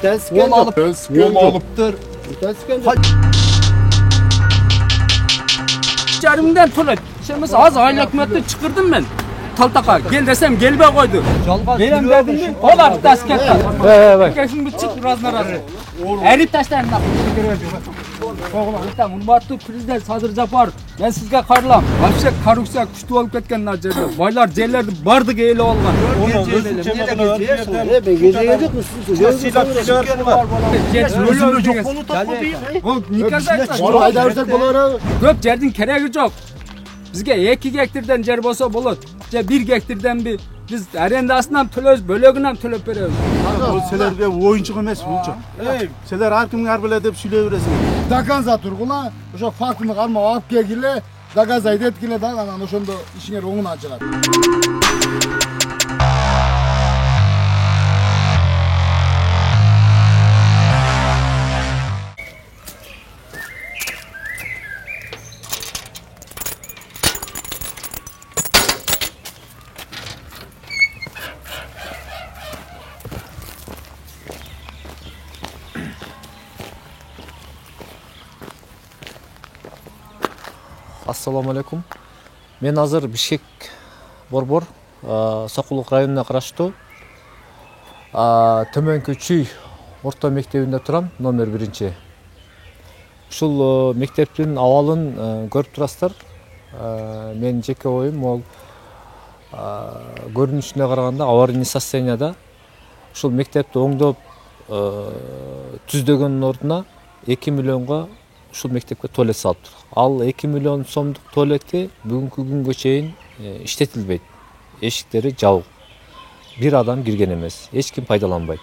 Tezken alıp alıptır. Tezken Carimden tulet. Şimdi az aylık metni çıkırdım ben. Taltaka gel desem gelme koydu. Benim dedim mi? O var tasketten. Bak şimdi çık biraz narazı. Erip taşlayın lan. Oğlum tamam Urmatlı prezident Sadır Japar. Ben sizge karılam. Вообще korrupsiya күчтүү болуп кеткен жерде. Байлар жерлерди бардыгы эле алган. ben gece gelecek Көп жердин кереги жок. Бизге 2 гектардан жер болсо болот. Же 1 гектардан biz arendasından төлөбүз, бөлөгүнөн төлөп беребиz. Selerge oyuncu emес bulçu. Seler har kim har bile dep süйлөй бересиң. Доказа тургула, ошо фактыны кармап алып келгиле, доказа эткиле да, анан ошондо ишиңер оңуна чыгат. Assalamu alaikum. Men азыр Бишкек Борбор Сокулук районуна караштуу Төмөнкү Чүй орто мектебинде турам, номер 1. Ушул мектептин абалын көрүп турасыздар. Мен жеке оюм ол көрүнүшүнө караганда аварийный состоянияда. Ушул мектепти оңдоп түздөгөндүн ордуна 2 миллионго ушул мектепке туалет салыптыр. Ал 2 миллион сомдук туалетти бүгүнкү күнгө чейин иштетилбейт. Эшиктери жабык. Бир адам кирген эмес. Эч ким пайдаланбайт.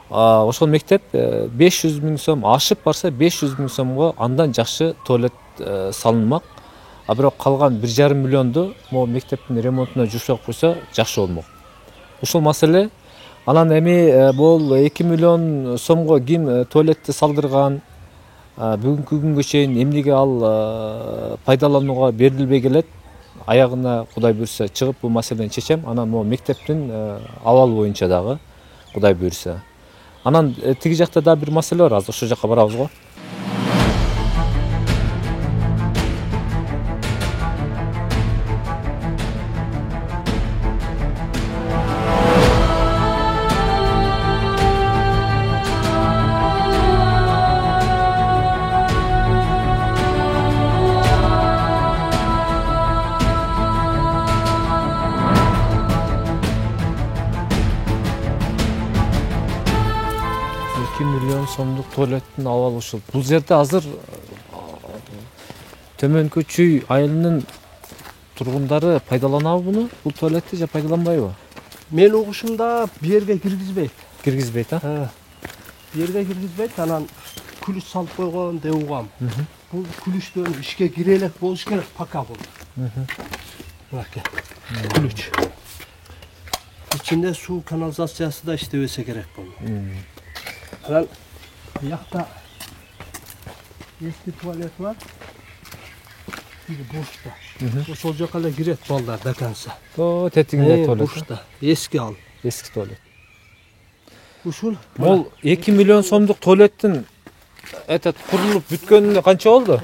Ошол мектеп 500 миң сом ашып барса 500 миң сомго андан жакшы туалет салынмак. А бирок калган 1,5 миллионду могу мектептин ремонтуна жумшап койсо жакшы болмок. Ушул маселе. Анан эми бул 2 миллион сомго ким туалетти салдырган, бүгүнкү күнгө чейин эмнеге ал пайдаланууга берилбей келет, аягына Кудай буйрса чыгып бул маселени чечем. Анан могу мектептин абалы боюнча дагы Кудай буйрса. Анан тиги жакта да бир маселе бар, азыр ошол жакка барабыз го. Миллион сомдук туалеттин абалы ушул. Бул жерде азыр Төмөнкү Чүй айылынын тургундары пайдаланабы буну? Бул туалетти же пайдаланбайбы? Men угушумда бу жерге киргизбейт. Киргизбейт, а? Бу жерге киргизбейт, анан күлүш салып койгон деп угам. Бул күлүштөн ишке кире элек болуш керек, пока бул. Бака. Күлүч. İçinde su kanalizasiyası da işlevese gerek bunun. Anан buyakta eski tuvalet var. Biri boşta. Ошол жака эле кирет балдар даканса. О, тетигинде туалет. Boşta. Eski al. Eski tualet. Ушул Мол 2 миллион сомдук туалеттин этот курулуп бүткөнүнө канча болду?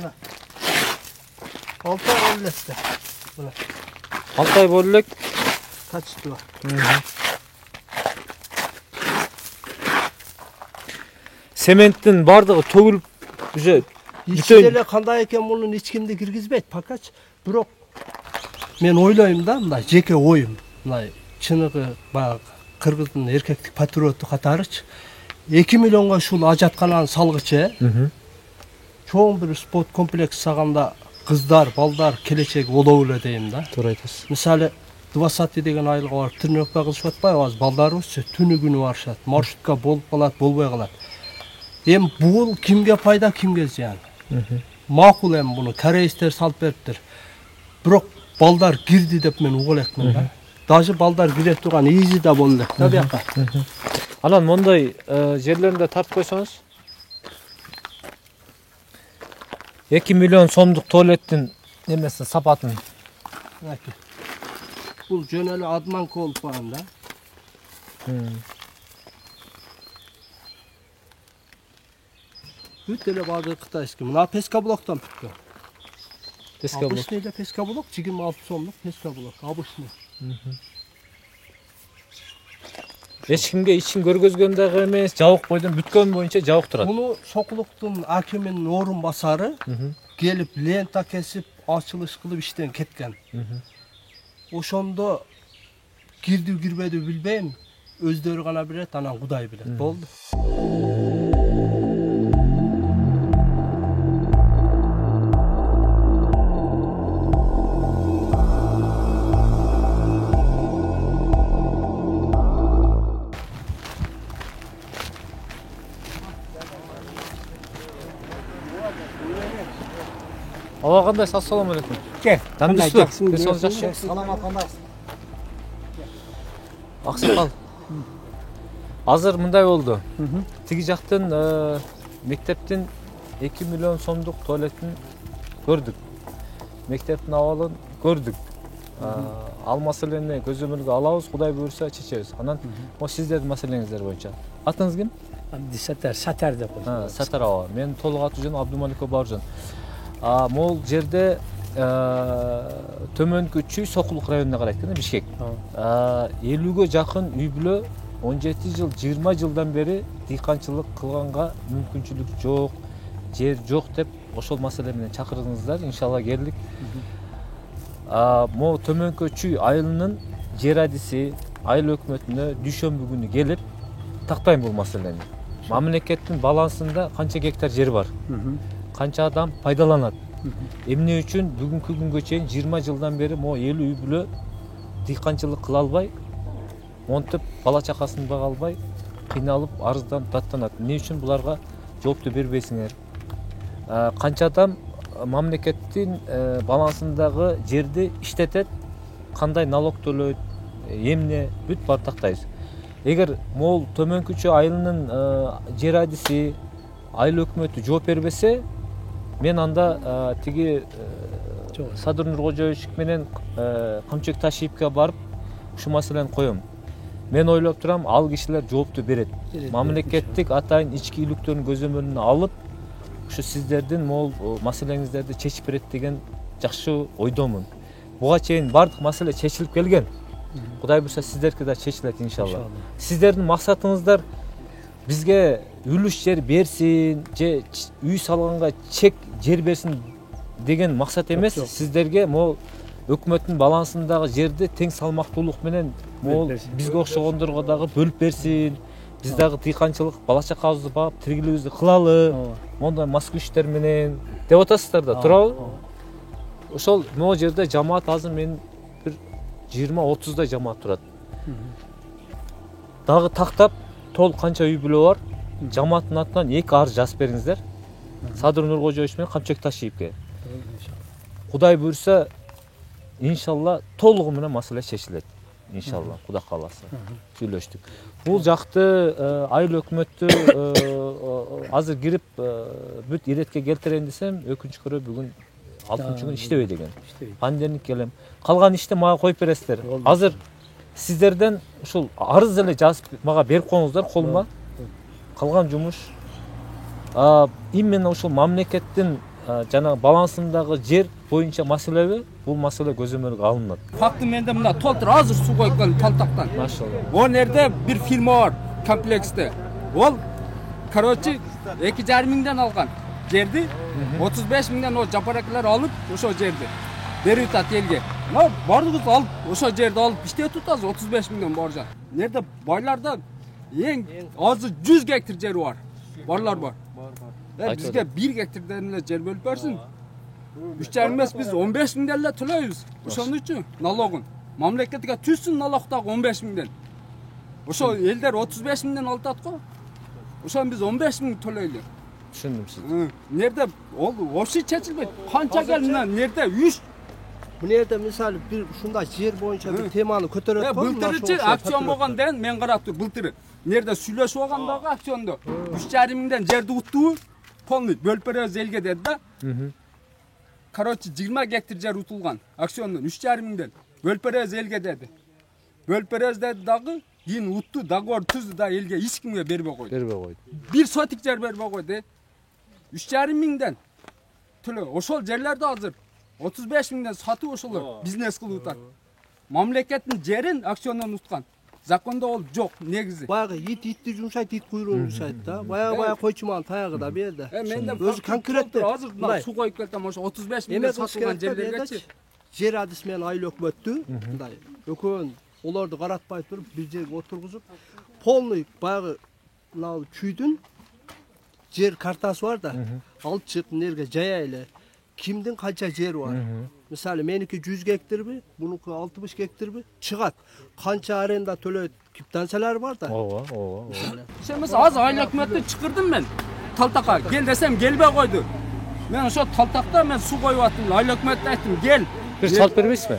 6 ay oldu. 6 ay болду элек. Kaçtı var. Sementin bardыгы төгүлүп уже İçinde kандай eкен bunun hiç kimde kirgizbeyt. Fakat bирок men ойлойм да, мындай жеке оюм. Мындай чыныгы баягы кыргыздын эркектик патриотту катарычы 2 миллионго ушул ажаткананын салгычы. Чоң бир спорт комплекс саганда кыздар, балдар келечеги болобу эле дейм да. Туура айтасыз. Мисалы 20 деген айылга барып тренировка кылышып атпайбы? Азыр балдарыбыз түнү күнү барышат. Маршрутка болуп калат, болбой калат. Эми бул кимге пайда, кимге зыян? Макул эми буну корейстер салып бериптир. Бирок балдар кирди деп мен угуп элекмин да. Даже балдар кире турган изи да болду элек да бияка. Анан мондай жерлеринде тартып койсоңуз 2 миллион сомдук туалеттин немесин сапатын. Бул жөн эле адманка болуп калган да. Бүт эле баары кытайский. Мына пескоблоктон бүткөн. Пескоблок. Обычный эле пескоблок 26 сомдук пескоблок. Обычный. Эч кимге ичин көргөзгөн дагы эмес, жабык бойдон бүткөн боюнча жабык турат. Bunu Sokuluk'tun hakiminin orunbasarı gelip lenta kesip açılış kılıp işten ketken. Oşonda girdi girmedi bilbeyim. Özleri gana bilet, anan Kuday bilet. Oldu. Ава кандай? Ассаламу алейкум. Ке. Жакшысызбы? Бесоң жакшы. Саламат кандайсыз? Аксакал. Азыр мындай болду. Тиги жактын мектептин 2 миллион сомдук туалетин көрдүк. Мектептин абалын көрдүк. Ал маселени көзөмөлгө алабыз, Кудай буйрса чечебиз. Анан сиздердин маселеңиздер боюнча. Атыңыз ким? Сатар деп коет. Сатар аба. Мен толук аты жөнүм Абдумаликов Бауыржан. Могул жерде төмөнкү Чүй Сокулук районуна карайт экен, Бишкек. 50ге жакын үй бүлө 17 жыл, 20 жылдан бери дыйканчылык кылганга мүмкүнчүлүк жок, жер жок деп ошол маселе менен чакырдыңыздар. Иншалла келдик. Могу төмөнкү Чүй айылынын жер адиси айыл өкмөтүнө дүйшөмбү күнү келип тактайм бул маселени. Мамлекеттин балансында канча гектар жер бар? Канча адам пайдаланат? Эмне үчүн бүгүнкү күнгө чейин 20 жылдан бери могу 50 үй бүлө дыйканчылык кыла албай, монтип бала чакасын бага албай, кыйналып арызданып даттанат. Эмне үчүн буларга жоопту бербейсиңер? Канча адам мамлекеттин балансындагы жерди иштетет, кандай налог төлөйт, эмне бүт баары тактайбыз. Эгер могул төмөнкү Чүй айылынын жер адиси айыл өкмөтү жооп бербесе, мен анда тиги Садыр Нуркожоевич менен Камчек Ташиевке барып ушу маселени коем. Мен ойлоп турам, ал кишилер жоопту берет. Мамлекеттик атайын ички үйлүктөрдүн көзөмөлүнө алып, ушу сиздердин могул маселеңиздерди чечип берет деген жакшы ойдомун. Буга чейин бардык маселе чечилип келген. Кудай буйрса сиздерки да чечилет иншалла. Сиздердин максатыңыздар бизге үлүш жер берсин, же үй салганга чек жер берсин деген максат эмес. Сиздерге могул өкмөттүн балансындагы жерди тең салмактуулук менен могул бизге окшогондорго дагы бөлүп берсин. Биз дагы дыйканчылык, бала чакабызды багып, тиргилигибизди кылалы. Мондай мас күчтөр менен деп атасыздар да, туурабы? Ошол могу жерде жамаат азыр мен бир 20-30 жамаат турат. Дагы тактап толук канча үй бүлө бар? Жамааттын атынан 2 арыз жазып бериңиздер. Садыр Нуркожоевич менен Камчек Ташиевке. Кудай буйрса иншалла толугу менен маселе чечилет. Иншалла, Кудай кааласа. Сүйлөштүк. Бул жакты айыл өкмөттү азыр кирип бүт иретке келтирейин десем, өкүнчү көрө бүгүн 6-күн иштебей деген. Пандемик келем. Калган ишти мага коюп бересиздер. Азыр сиздерден ушул арыз эле жазып мага берип коюңуздар колума. Калган жумуш именно ушул мамлекеттин жана балансындагы жер боюнча маселеби? Бул маселе көзөмөлгө алынат. Факты менде мына толтур азыр суу койгон Талтактан. Машалла. О нерде бир фирма бар комплексте. Ол короче 2,5 миңден алган жерди 35 миңден о жапараклар алып ошо жерди берип атат элге. Мына бардыгыбыз алып ошо жерди алып иштетип атабыз 35 миңден Бауыржан. Нерде байларда эң азы 100 гектар жери бар. Барлар бар. Бизге 1 гектардан эле жер бөлүп берсин. 3,5 эмес, биз 15 миңден эле төлөйбүз. Ошону үчүн налогун мамлекетке түшсүн налог дагы 15 миңден. Ошо элдер 35 миңден алат го. Ошону биз 15 миң төлөйлү. Түшүндүм сизди. Нерде ол вообще чечилбейт. Канча кел мына нерде 3 Bu nerede misal bir ушундай жер боюнча bir теманы көтөрөт го. Былтырчы акцион болгон ден мен карап тур былтыры. Нерде сүйлөшүп алгандагы акциондо 3,5 миңден жерди уттуу полный бөлүп беребиз элге деди да. Короче 20 гектар жер утулган акциондон 3,5 миңден бөлүп беребиз элге деди. Бөлүп беребиз деди дагы, кийин утту, договор түздү да элге эч кимге бербей койду. Бербей койду. Бир сотик жер бербей койду. 3,5 mingden tülü. Oşol yerlerde hazır. 35 mingden satı oşolu biznes kılıp utat. Mamleketin jerin aksiyondan utkan. Zakonda ol yok negizi. Bayağı itli yumuşayt, it kuyruğunu yumuşayt da. Bayağı koyçuman tayağı da bir yerde. Menden Özü konkretli. hazır su koyup keltem oşo 35 mingden satılgan yerlergeçi. Jer adismen aylı ökmöttü. Ökön olardı qaratpay turup bir жерге oturguzup polный bayağı çüydün jer kartası var da alıp çık nerge jayaylı. Kimdin kança jer var? Misali meniki 100 gektar mı? Bununki 60 gektar mı? Çıgat. Kança arenda tölet kiptansalar var da. ооба. Sen mesela az aylık hükümetten çıkırdım ben. Taltaka gel desem gelbe koydu. Ben şu taltakta ben su koyup attım. Aylık hükümetten ettim gel. Bir çalıp berбейсизби?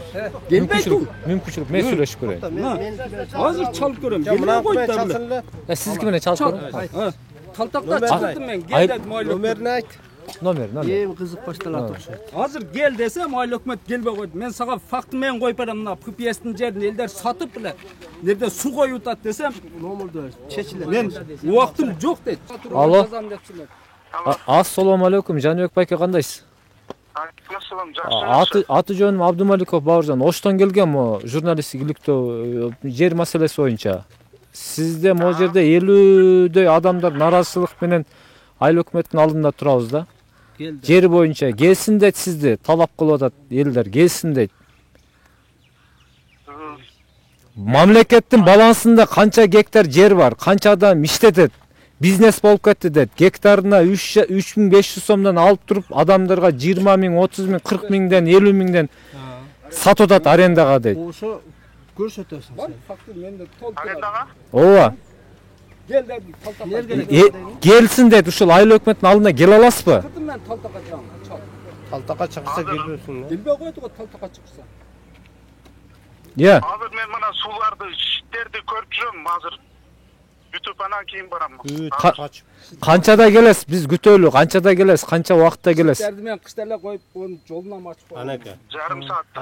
Gelbeydi. Мүмкүнчүлүк мен сүйлөшүп көрөйүн. Hazır çalıp görüyorum. Gelbe koydu da. Сиздики менен чалып көрөйүн. Taltakta çıkırdım ben. Gel dedim aylık hükümet. Номер. Em kızık baştalar okşayt. Hazır gel desem aylık hükümet gelbe koydu. Ben sana faktı men koyup adam mına PPS'nin yerini elder satıp bile. Nerede su koyup utat desem. Nomurdu çeçiler. Ben vaktim yok dedi. Alo. Ассаламу алейкум, Жаныбек байке кандайсыз? Алейкумассалам, жакшы. Аты жөнүм Абдумаликов Бауыржан. Оштон келгем, журналисттик иликтөө жер маселеси боюнча. Сизде могу жерде 50дөй адамдар наразычылык менен айыл өкмөттүн алдында турабыз да. Жер боюнча келсин дейт, сизди талап кылып атат элдер, келсин дейт. Мамлекеттин балансында канча гектар жер бар, канча адам иштетет, бизнес болуп кетти дейт. Гектарына 3500 сомдон алып туруп адамдарга 20 миң, 30 миң, 40 миңден, 50 миңден сатып атат арендага дейт. Ошо көрсөтөсүң сен. Faktı men de толтура. Арендаға? Ооба. Gel dedim taltaka. Келсин дейт, ушул айыл өкмөттүн алдына келе аласызбы? Çıkırdım ben taltaka çal. Талтака чыкса келбесиң. Gelbe koydu o taltaka çıksa. Иә. Азыр мен мына сууларды, шиттерди көрүп жүрөм, азыр бүтүп анан кийин барам. Канчада келесиз? Биз күтөлү. Канчада келесиз? Канча убакытта келесиз? Derdi ben kışlarla koyup onun yoluna açıp koydum. Анеке. Жарым саатта.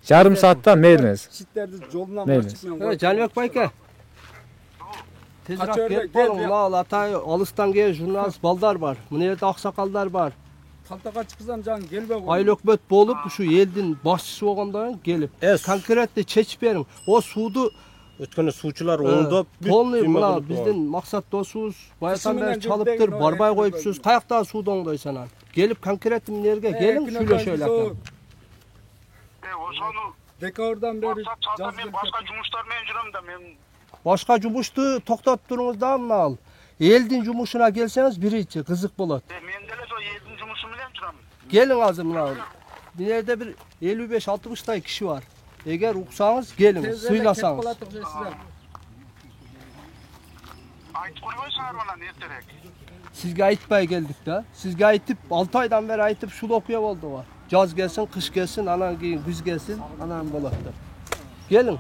Жарым саатта мейлиңиз. Şitlerdi yoluna Neyiniz? açıp ben koydum. Canbek Bayka. Tezrak Kaç öyle gelip gel oğlum, ya. mal atay alıstan gel jurnalist baldar var. Bu nerede aksakallar var. Taltaka çıksam can gelbe koydum. Ayıl ökmöt bolup şu eldin başçısı olgandan gelip konkretli çeçip berin. O suudu Өткөнү суучулар оңдоп polный mına bizden maksat dosuz. Bayatan beri çalıptır, barbay koyupsuz. Kayakta suudu oңdойсун an. Gelip konkretim nerge gelin şöyle. Ошону Dekabrdan beri максат чалсам мен жаздым. башка жумуштар менен жүрөм да мен Başka jumuştu toktat durunuz da mı al? Eldin jumuşuna gelseniz birinci kızık bulat. мен деле ошо элдин жумушу менен жүрөм. Gelin azı mına. Nerede bir 55-60 tay kişi var. Eğer uksanız gelin, sıylasanız. Айтып койбойсуңар анан эртерээк. Sizge aytpay geldik de. Sizge aytıp 6 aydan beri aytıp şul okuya oldu var. Yaz gelsin, kış gelsin, anan giyin, güz gelsin, anan bolaktır. Gelin.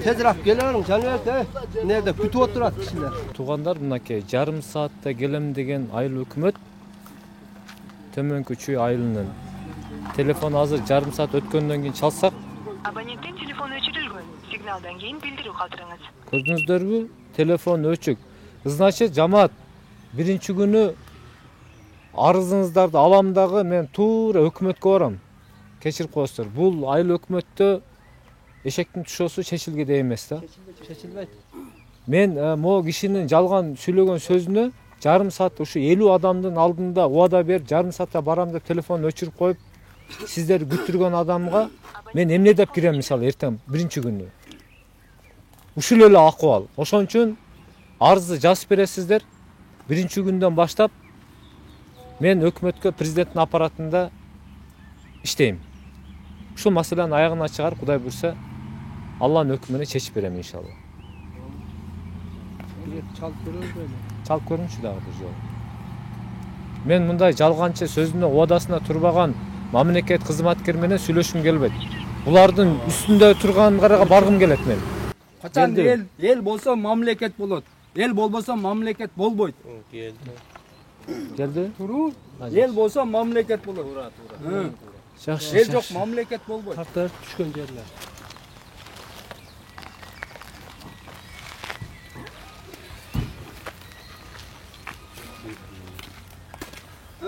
Tezrak geliyorum canım de. Nerede? Kütü oturat kişiler. Туугандар, мынакей жарым саатта келем деген айыл өкмөт төмөнкү чүй айылынын телефону азыр жарым саат өткөндөн кийин чалсак, Абоненттин телефону өчүрүлгөн. Сигналдан кийин билдирүү калтырыңыз. көрдүңүздөрбү? Телефон өчүк. Значит, жамаат биринчи күнү арызыңыздарды алам дагы мен туура өкмөткө барам. Кечирип коесуздар. Бул айыл өкмөттө эшектин тушоосу чечилгедей эмес да. Çeçilmeydi. Мен могу кишинин жалган сүйлөгөн сөзүнө жарым саат ушу 50 адамдын алдында убада берип жарым саатта барам деп телефон өчүрүп коюп сиздерди күттүргөн адамга мен эмне деп кирем мисалы эртең биринчи күнү. Ушул эле акыбал. Ошон үчүн арызды жазып бересиздер. Биринчи күндөн баштап мен өкмөткө президенттин аппаратында иштейм. Ушул маселени аягына чыгарып, Кудай буйрса, Алланын өкүмүнө чечип берем иншалла. Çalıp görüyoruz böyle. Чалып көрүңүчү дагы бир жолу. Мен мындай жалганчы сөзүнө убадасына турбаган мамлекет кызматкер менен сүйлөшкүм келбейт. Булардын үстүндө турган карага баргым келет мен. Kaçan Geldi. el bolsa mamleket bolot. El bolmasa mamleket bolboyt. Келди? Turu el bolsa mamleket bolot. Жакшы. El yok mamleket bolboyt. Kartlar düşkün yerler.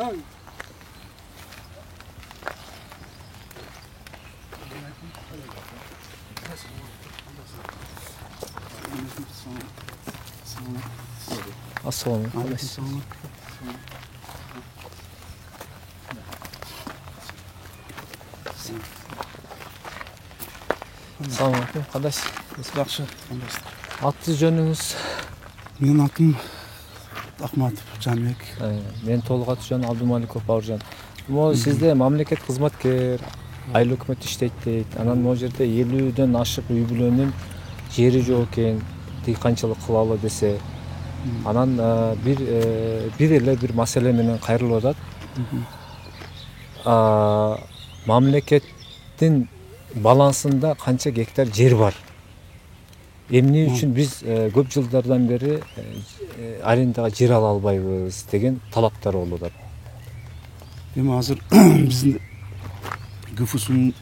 Assalamualaikum. Assalamualaikum. Qanday? Yaxshi, qandaysizlar? Аты жөнүңүз? Менің атым Ахматов Жанбек. Мен толук аты жөнүм Абдумаликов Бауыржан. Могу сизде мамлекет кызматкер, айыл өкмөт иштейт дейт. Анан могу жерде 50ден ашык үй бүлөнүн жери жок экен. Тиги канчалык кылалы десе. Анан бир эле бир маселе менен кайрылып атат. Мамлекеттин балансында канча гектар жер бар? Эмне үчүн биз көп жылдардан бери арендага жер ала албайбыз деген талаптар болуп атат. Эми азыр биздин ГФУнун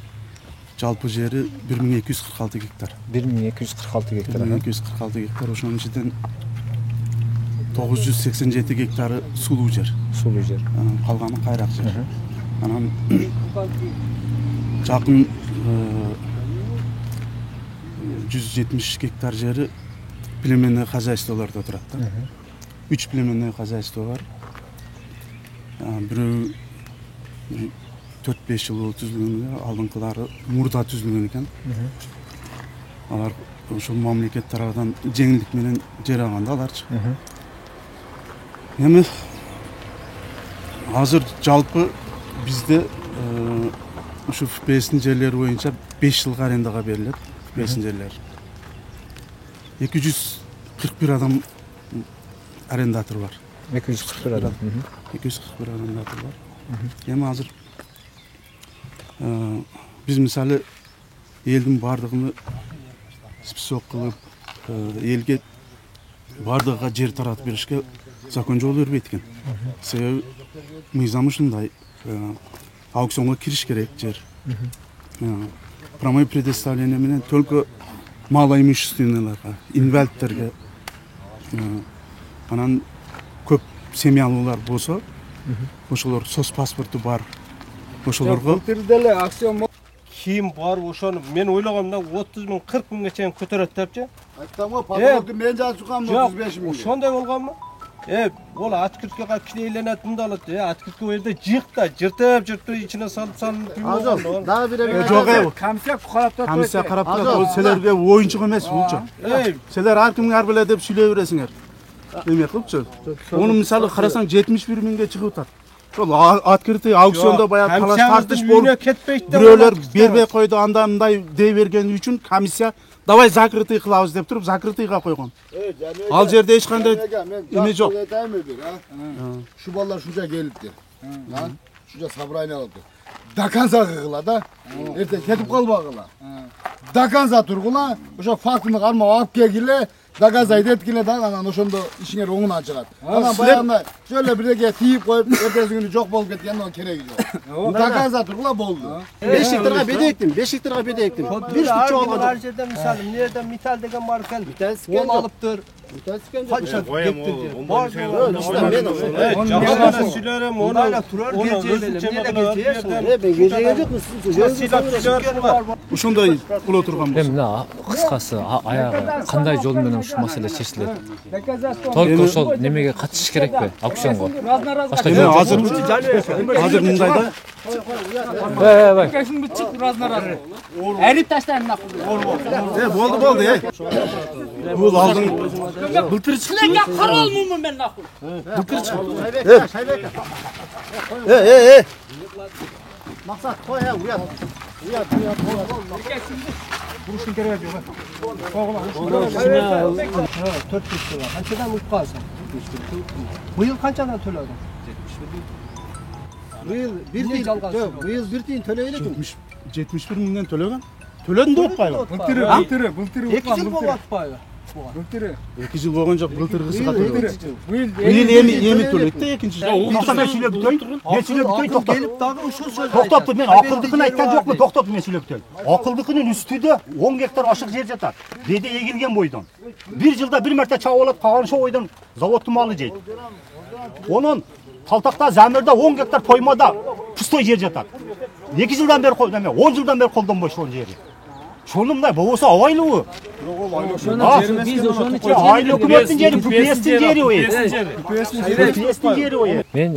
жалпы жери 1246 гектар. 1246 гектар. 1246 гектар, ошонун ичинен 987 гектары сулуу жер. Сулуу жер. Калганы кайрак жер. Анан жакын 170 гектар жери племенный хозяйстволордо турат да. 3 племенный хозяйство бар. Бирөө 4-5 жыл болуп түзүлгөн, алдыңкылары мурда түзүлгөн экен. Алар ошол мамлекет тарабынан жеңилдик менен жер алганда аларчы. Эми азыр жалпы бизде ушу ФПСтин жерлери боюнча 5 жылга арендага берилет. ФПСтин жерлери. 241 адам арендатор бар. 241 адам. 241 арендатор бар. Эми азыр биз мисалы элдин бардыгын список кылып, элге бардыгына жер таратып беришке закон жол бербейт экен. Себеби мыйзам ушундай, аукционго кириш керек жер. Прямое предоставление менен только малоимущественныйларга, инвалидтерге, анан көп семьялуулар болсо, ошолор сос паспорту бар. Ошолорго Деле акцион Ким бар ошону мен ойлогомда 30 миң 40 миңге чейин көтөрөт депчи. Айттым го, патрондун мен жазган 35 миң. Ошондой болгонму? Ол открыткага килейленет мында алат. Открытка у жерде жыйыкта, жыртып ичине салып Азыр, дагы бир жок, комиссия карап турат. комиссия карап турат. Ол силерге оюнчук эмес, булчу. Силер ар кимге ар беле деп сүйлөй бересиңер. Эме кылыпчы. Ону мисалы карасаң 71 миңге чыгып атат. Ошол открытый аукциондо баягы талаш тартыш болуп бирөөлөр бербей койду, анда мындай дей бергени үчүн комиссия давай закрытый кылабыз деп туруп закрытыйга койгон. Ал жерде эч кандай эме жок. Şu балдар шунча келиптир. Шунча собрание алыптыр. До конца кыгыла да. Эртең кетип калбагыла. До конца тургула, ошо фактыны кармап алып келгиле, доказать эткиле да, анан ошондо ишиңер оңуна чыгат. Анан баягында шöyle бирге тийип коюп, эртеси күнү жок болуп кеткендин кереги жок. Доказать тургула болду. Бешиктирге бедейттим, бешиктирге бедейттим. Bir ар жерде мисалы эмнеде металл деген бар экен. Ол алыптыр. Канча гектар. Жакана сүйлөрөм, Ондайла турар Ошондой боло турган болсо. Эми мына кыскасы аягы кандай жол менен ушул маселе чечилет? Только ошол немеге катышыш керекпи? Аукционго. Башка жол Азыр мындай да. Кешин чык разнараз. Эрип таштайм нахуй. Болду. Бул алдың Силерге каралмайммы мен нахуй. Максат кой, уят. Бурушун кереги жок. Kançadan utqasın? Bu yıl kançadan төлөdүң? Быйыл бир Эмне жалгасы? быйыл бир тиын төлөй элекмин. 71 миңден төлөгөн. Төлөдүң деп атпайбы? Былтыры. 2 жыл болуп атпайбы? 2 жыл болгон жок, былтыргысы катары. Быйыл эми төлөйт да экинчи жыл. Тоқтап сөйлеп бүтөйүн. Мен сөйлеп бүтөйүн, тоқтап. Gelip dagы ушул söz Тоқтап, мен акылдыкын айткан жокмун, токтоп мен сөйлеп бүтөйүн. Акылдыкынын үстүдө 10 гектар ашык жер жатат. Деде эгилген бойдон. Бир жылда бир мерте чабып алат, калган ошо бойдон заводтун малы жейт. Онун Талтақта, Зәмірде 10 гектар тоймада пустой жер жатады. 2 жылдан бері 10 жылдан бері қолданбай шон жері. Шоны мындай болса авайлуу. Айлы үкіметтің жері, бүкпестің жері ой. Бүкпестің жері ой. Мен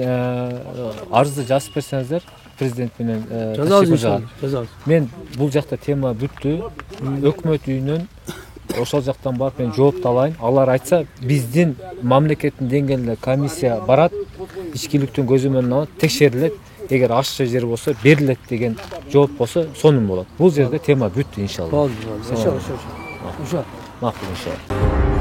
арызды жазып берсеңіздер, президент менен мен бул жакта тема бүттү. Өкмөт үйүнөн ошол жактан барып мен жооп алайын. Алар айтса, биздин мамлекеттин деңгээлинде комиссия барат, ичкиликтин көзү менен алат, текшерилет. Эгер ашча жер болсо берилет деген жооп болсо сонун болот. Бул жерде тема бүттү иншалла. Макул иншалла.